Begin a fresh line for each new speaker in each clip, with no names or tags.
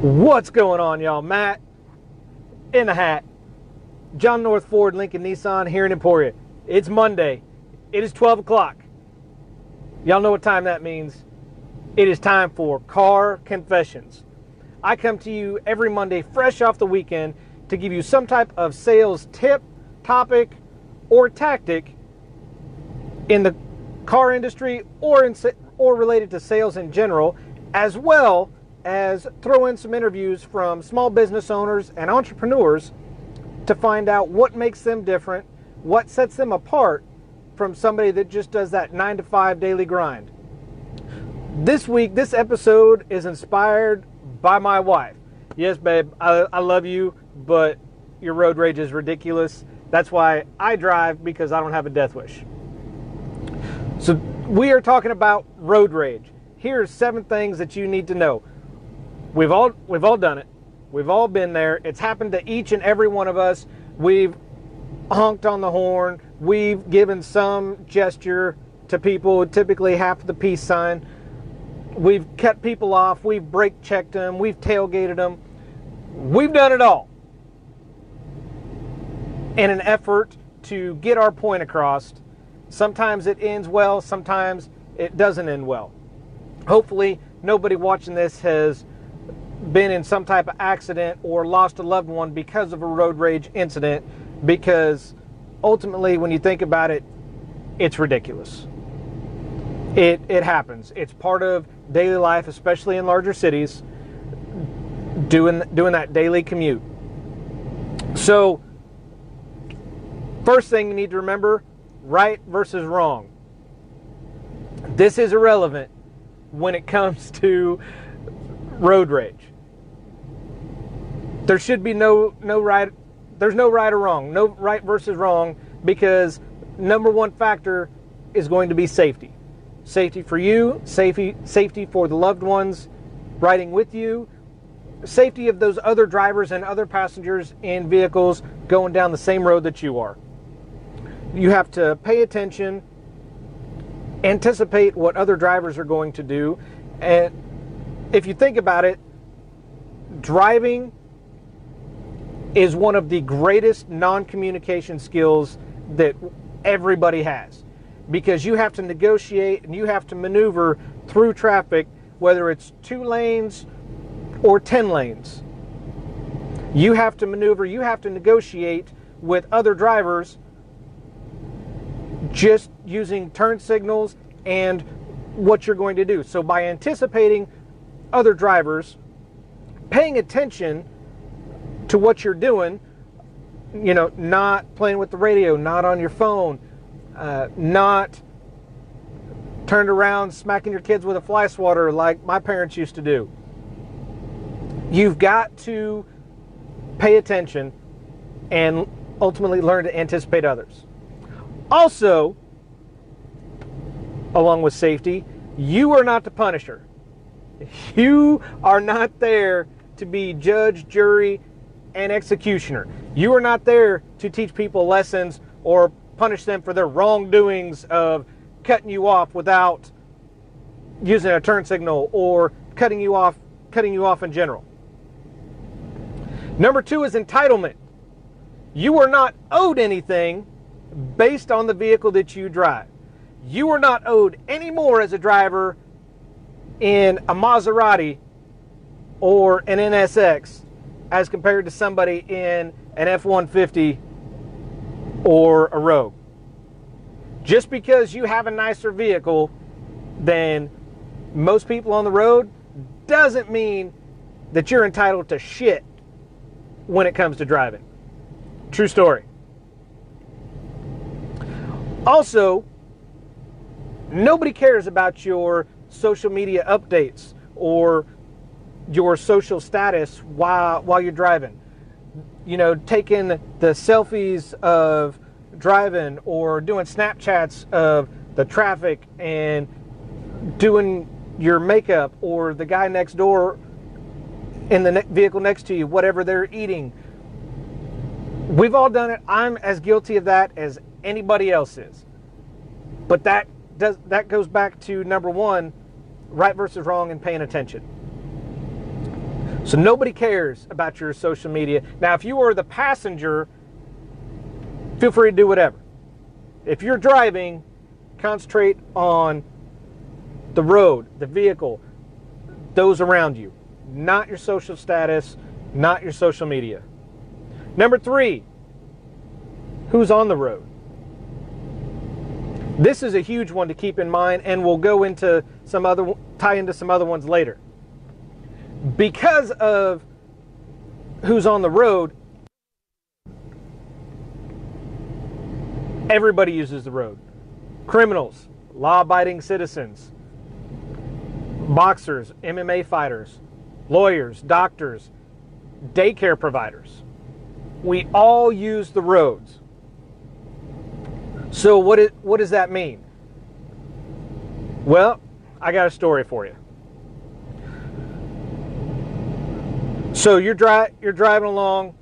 What's going on, y'all? Matt in the hat. John North Ford Lincoln Nissan here in Emporia. It's Monday. It is 12 o'clock. Y'all know what time that means. It is time for Car Confessions. I come to you every Monday fresh off the weekend to give you some type of sales tip, topic, or tactic in the car industry or related to sales in general, as well as throw in some interviews from small business owners and entrepreneurs to find out what makes them different, what sets them apart from somebody that just does that 9-to-5 daily grind. This week, this episode is inspired by my wife. Yes, babe, I love you, but your road rage is ridiculous. That's why I drive, because I don't have a death wish. So we are talking about road rage. Here are 7 things that you need to know. We've all done it. We've all been there. It's happened to each and every one of us. We've honked on the horn. We've given some gesture to people, typically half the peace sign. We've cut people off. We've brake checked them. We've tailgated them. We've done it all in an effort to get our point across. Sometimes it ends well. Sometimes it doesn't end well. Hopefully, nobody watching this has been in some type of accident or lost a loved one because of a road rage incident, because ultimately, when you think about it, it's ridiculous. It happens. It's part of daily life, especially in larger cities, doing that daily commute. So, first thing you need to remember, right versus wrong. This is irrelevant when it comes to road rage. There should be no right. There's no right or wrong. No right versus wrong, because number one factor is going to be safety. Safety for you, safety for the loved ones riding with you, safety of those other drivers and other passengers in vehicles going down the same road that you are. You have to pay attention, anticipate what other drivers are going to do, and if you think about it, driving is one of the greatest non-communication skills that everybody has, because you have to negotiate and you have to maneuver through traffic, whether it's 2 lanes or 10 lanes. You have to maneuver, you have to negotiate with other drivers just using turn signals and what you're going to do. So by anticipating other drivers, paying attention to what you're doing, not playing with the radio, not on your phone, not turned around smacking your kids with a fly swatter like my parents used to do. You've got to pay attention and ultimately learn to anticipate others. Also, along with safety, you are not the punisher. You are not there to be judge, jury, and executioner. You are not there to teach people lessons or punish them for their wrongdoings of cutting you off without using a turn signal or cutting you off in general. Number 2 is entitlement. You are not owed anything based on the vehicle that you drive. You are not owed any more as a driver in a Maserati or an NSX as compared to somebody in an F-150 or a Rogue. Just because you have a nicer vehicle than most people on the road doesn't mean that you're entitled to shit when it comes to driving. True story. Also, nobody cares about your social media updates or your social status while you're driving. Taking the selfies of driving or doing Snapchats of the traffic and doing your makeup, or the guy next door in the vehicle next to you, whatever they're eating. We've all done it. I'm as guilty of that as anybody else is. But that goes back to number 1, right versus wrong and paying attention. So nobody cares about your social media. Now, if you are the passenger, feel free to do whatever. If you're driving, concentrate on the road, the vehicle, those around you, not your social status, not your social media. Number 3, who's on the road? This is a huge one to keep in mind, and we'll go into tie into some other ones later. Because of who's on the road, everybody uses the road. Criminals, law-abiding citizens, boxers, MMA fighters, lawyers, doctors, daycare providers. We all use the roads. So what does that mean? Well, I got a story for you. So you're driving along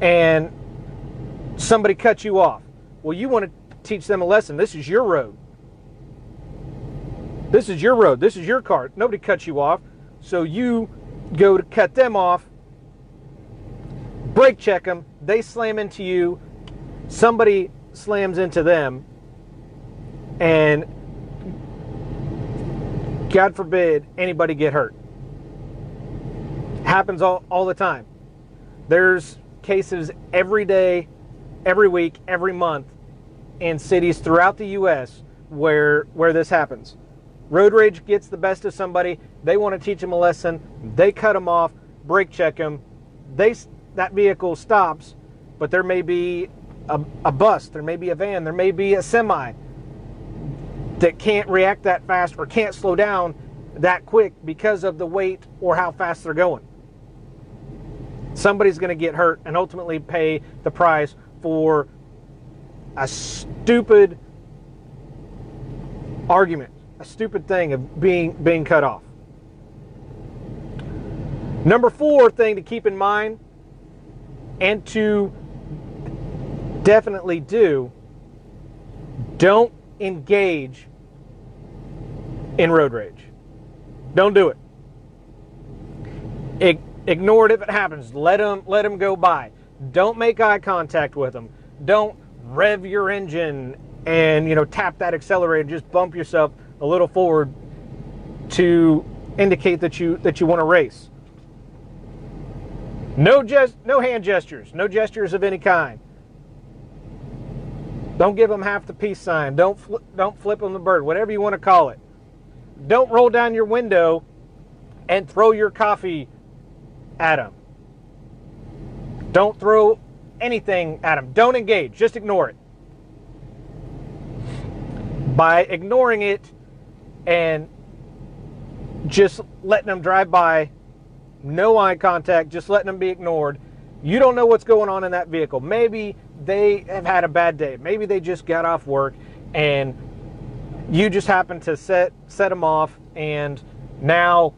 and somebody cuts you off. Well, you want to teach them a lesson. This is your road. This is your road. This is your car. Nobody cuts you off. So you go to cut them off, brake check them, they slam into you, somebody slams into them, and God forbid anybody get hurt. Happens all the time. There's cases every day, every week, every month in cities throughout the U.S. where this happens. Road rage gets the best of somebody. They want to teach them a lesson. They cut them off, brake check them. That vehicle stops, but there may be a bus, there may be a van, there may be a semi that can't react that fast or can't slow down that quick because of the weight or how fast they're going. Somebody's going to get hurt and ultimately pay the price for a stupid argument, a stupid thing of being cut off. Number 4 thing to keep in mind and to definitely do, don't engage in road rage. Don't do it. Ignore it if it happens. Let them go by. Don't make eye contact with them. Don't rev your engine and tap that accelerator. Just bump yourself a little forward to indicate that you want to race. No hand gestures. No gestures of any kind. Don't give them half the peace sign. Don't flip them the bird. Whatever you want to call it. Don't roll down your window and throw your coffee at them. Don't throw anything at them. Don't engage. Just ignore it. By ignoring it and just letting them drive by, no eye contact, just letting them be ignored, you don't know what's going on in that vehicle. Maybe they have had a bad day. Maybe they just got off work and you just happen to set them off, and now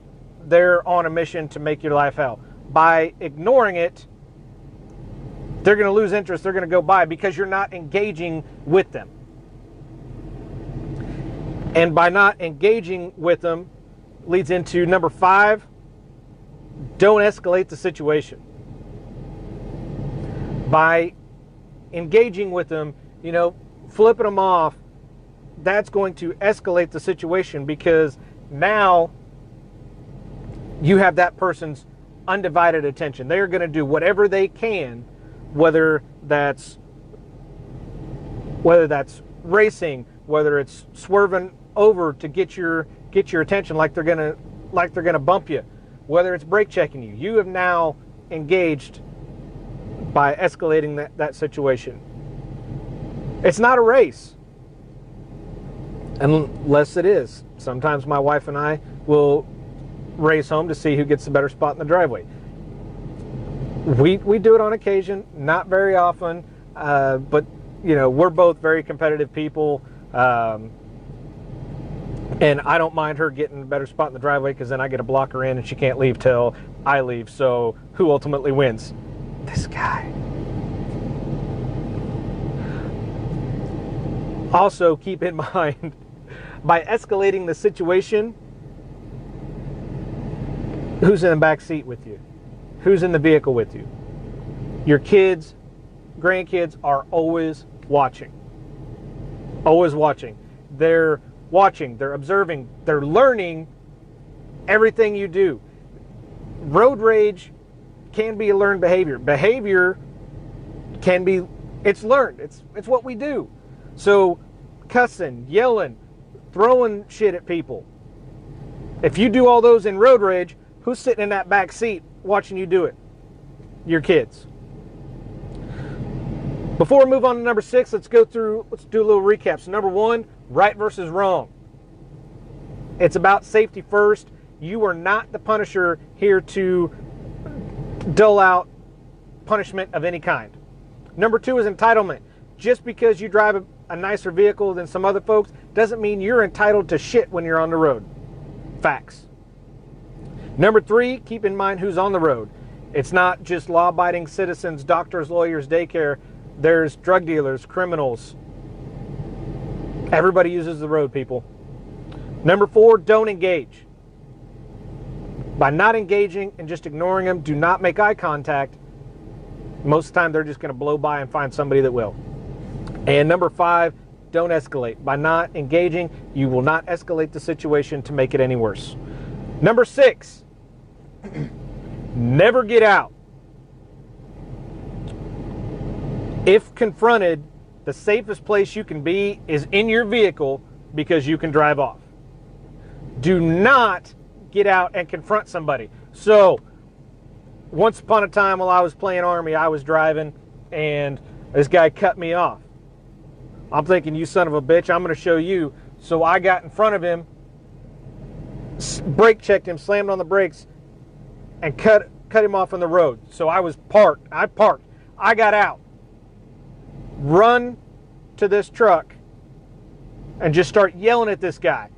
they're on a mission to make your life hell. By ignoring it, they're going to lose interest. They're going to go by because you're not engaging with them. And by not engaging with them leads into number 5, don't escalate the situation. By engaging with them, flipping them off, that's going to escalate the situation because now you have that person's undivided attention. They are going to do whatever they can, whether that's racing, whether it's swerving over to get your attention like they're going to bump you, whether it's brake checking you. You have now engaged by escalating that situation. It's not a race. Unless it is. Sometimes my wife and I will race home to see who gets the better spot in the driveway. We do it on occasion, not very often, but we're both very competitive people, and I don't mind her getting a better spot in the driveway because then I get to block her in and she can't leave till I leave. So who ultimately wins? This guy. Also, keep in mind, by escalating the situation, Who's in the back seat with you? Who's in the vehicle with you? Your kids, grandkids are always watching. Always watching. They're watching, they're observing, they're learning everything you do. Road rage can be a learned behavior. Behavior can be, it's learned. It's what we do. So cussing, yelling, throwing shit at people. If you do all those in road rage, who's sitting in that back seat watching you do it? Your kids. Before we move on to number 6, let's do a little recap. So number 1, right versus wrong. It's about safety first. You are not the punisher here to dole out punishment of any kind. Number 2 is entitlement. Just because you drive a nicer vehicle than some other folks doesn't mean you're entitled to shit when you're on the road. Facts. Number 3, keep in mind who's on the road. It's not just law-abiding citizens, doctors, lawyers, daycare. There's drug dealers, criminals. Everybody uses the road, people. Number 4, don't engage. By not engaging and just ignoring them, do not make eye contact. Most of the time, they're just going to blow by and find somebody that will. And number 5, don't escalate. By not engaging, you will not escalate the situation to make it any worse. Number 6, never get out. If confronted, the safest place you can be is in your vehicle because you can drive off. Do not get out and confront somebody. So, once upon a time while I was playing Army, I was driving and this guy cut me off. I'm thinking, you son of a bitch, I'm going to show you. So I got in front of him, brake checked him, slammed on the brakes, and cut him off on the road. So I was parked. I got out. Run to this truck and just start yelling at this guy.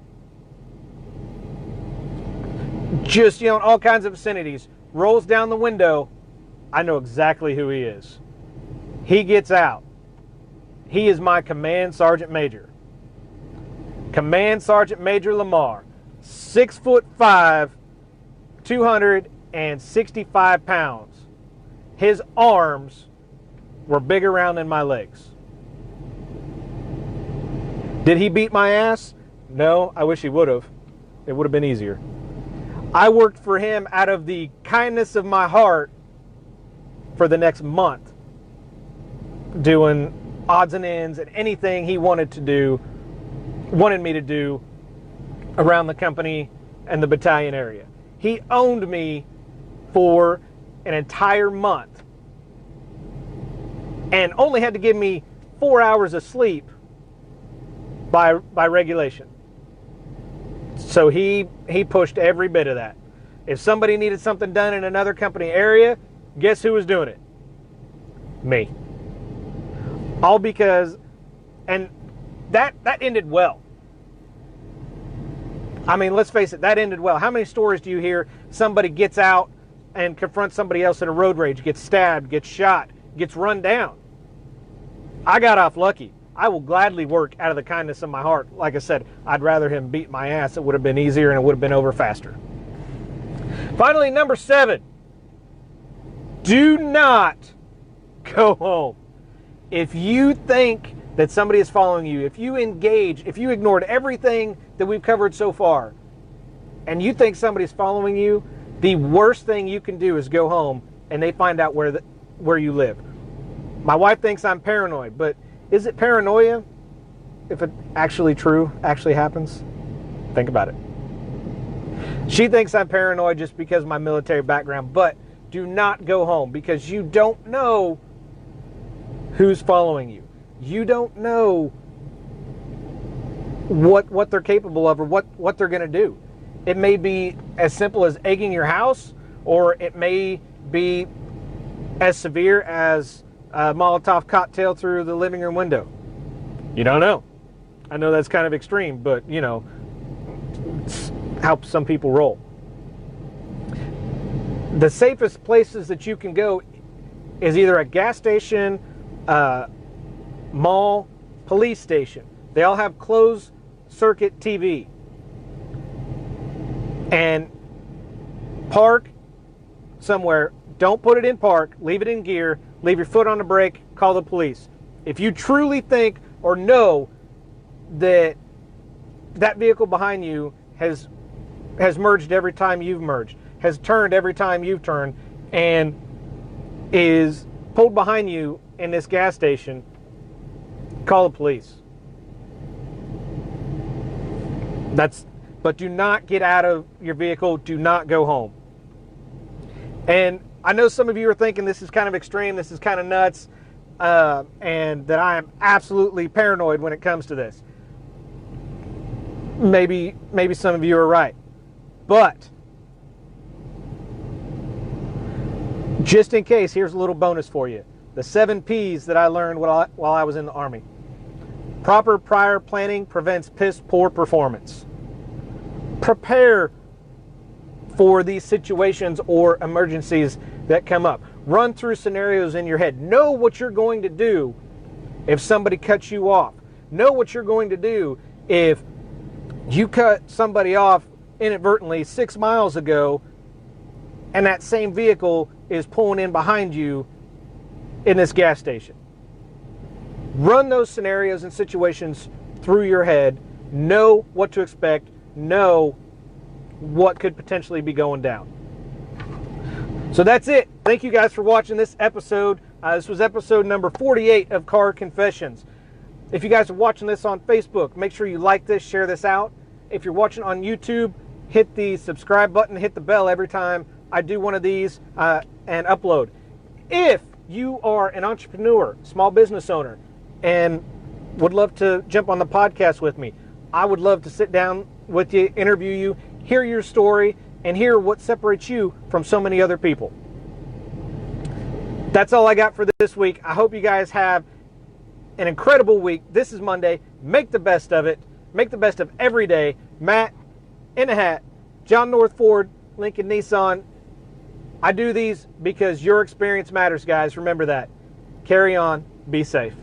Just yelling all kinds of obscenities. Rolls down the window. I know exactly who he is. He gets out. He is my Command Sergeant Major. Command Sergeant Major Lamar. 6'5", 265 pounds. His arms were big around than my legs. Did he beat my ass? No, I wish he would have. It would have been easier. I worked for him out of the kindness of my heart for the next month, doing odds and ends and anything he wanted me to do around the company and the battalion area. He owned me for an entire month and only had to give me 4 hours of sleep by regulation. So he pushed every bit of that. If somebody needed something done in another company area, guess who was doing it? Me. All because, and that ended well. I mean, let's face it, that ended well. How many stories do you hear somebody gets out and confronts somebody else in a road rage, gets stabbed, gets shot, gets run down? I got off lucky. I will gladly work out of the kindness of my heart. Like I said, I'd rather him beat my ass. It would have been easier and it would have been over faster. Finally, number 7. Do not go home. If you think that somebody is following you, if you engage, if you ignored everything that we've covered so far, and you think somebody's following you, the worst thing you can do is go home and they find out where you live. My wife thinks I'm paranoid, but is it paranoia if it actually happens? Think about it. She thinks I'm paranoid just because of my military background, but do not go home because you don't know who's following you. You don't know what they're capable of or what they're going to do. It may be as simple as egging your house, or it may be as severe as a Molotov cocktail through the living room window. You don't know. I know that's kind of extreme, but, you know, it's how some people roll. The safest places that you can go is either a gas station, mall, police station. They all have closed circuit TV. And Park somewhere. Don't put it in park. Leave it in gear. Leave your foot on the brake. Call the police. If you truly think or know that that vehicle behind you has merged every time you've merged, has turned every time you've turned, and is pulled behind you in this gas station, call the police. But do not get out of your vehicle. Do not go home. And I know some of you are thinking this is kind of extreme, this is kind of nuts, and that I am absolutely paranoid when it comes to this. Maybe some of you are right. But just in case, here's a little bonus for you. The 7 P's that I learned while I was in the Army. Proper prior planning prevents piss poor performance. Prepare for these situations or emergencies that come up. Run through scenarios in your head. Know what you're going to do if somebody cuts you off. Know what you're going to do if you cut somebody off inadvertently 6 miles ago and that same vehicle is pulling in behind you in this gas station. Run those scenarios and situations through your head. Know what to expect. Know what could potentially be going down. So that's it. Thank you guys for watching this episode. This was episode number 48 of Car Confessions. If you guys are watching this on Facebook, make sure you like this, share this out. If you're watching on YouTube, hit the subscribe button, hit the bell every time I do one of these and upload. If you are an entrepreneur, small business owner, and would love to jump on the podcast with me, I would love to sit down with you, interview you, hear your story, and hear what separates you from so many other people. That's all I got for this week. I hope you guys have an incredible week. This is Monday. Make the best of it. Make the best of every day. Matt in the hat, John North Ford, Lincoln Nissan. I do these because your experience matters, guys. Remember that. Carry on. Be safe.